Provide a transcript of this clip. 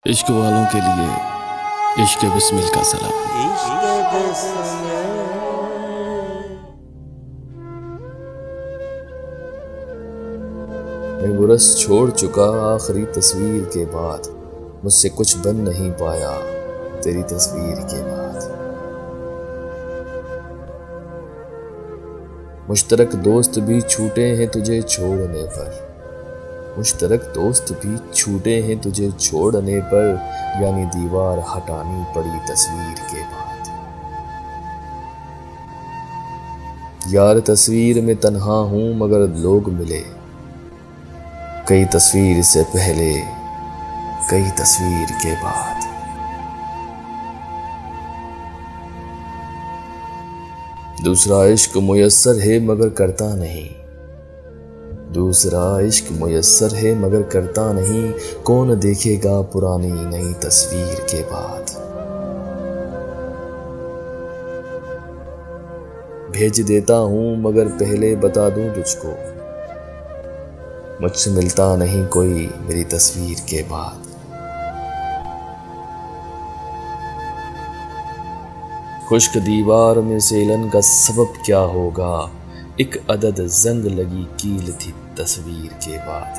इश्क वालों के लिए इश्क बिस्मिल का सलाम। इश्क बिस्मिल। मैं बुरस छोड़ चुका आखिरी तस्वीर के बाद, मुझसे कुछ बन नहीं पाया तेरी तस्वीर के बाद। मुश्तरक दोस्त भी छूटे हैं तुझे छोड़ने पर, मुश्तरक दोस्त भी छूटे हैं तुझे छोड़ने पर, यानी दीवार हटानी पड़ी तस्वीर के बाद। यार तस्वीर में तन्हा हूं मगर लोग मिले, कई तस्वीर से पहले कई तस्वीर के बाद। दूसरा इश्क मुयस्सर है मगर करता नहीं, दूसरा इश्क मुयस्सर है मगर करता नहीं, कौन देखेगा पुरानी नई तस्वीर के बाद। भेज देता हूं मगर पहले बता दूं तुझको, मुझसे मिलता नहीं कोई मेरी तस्वीर के बाद। खुश्क दीवार में सेलन का सबब क्या होगा, एक अदद जंग लगी कील थी तस्वीर के बाद।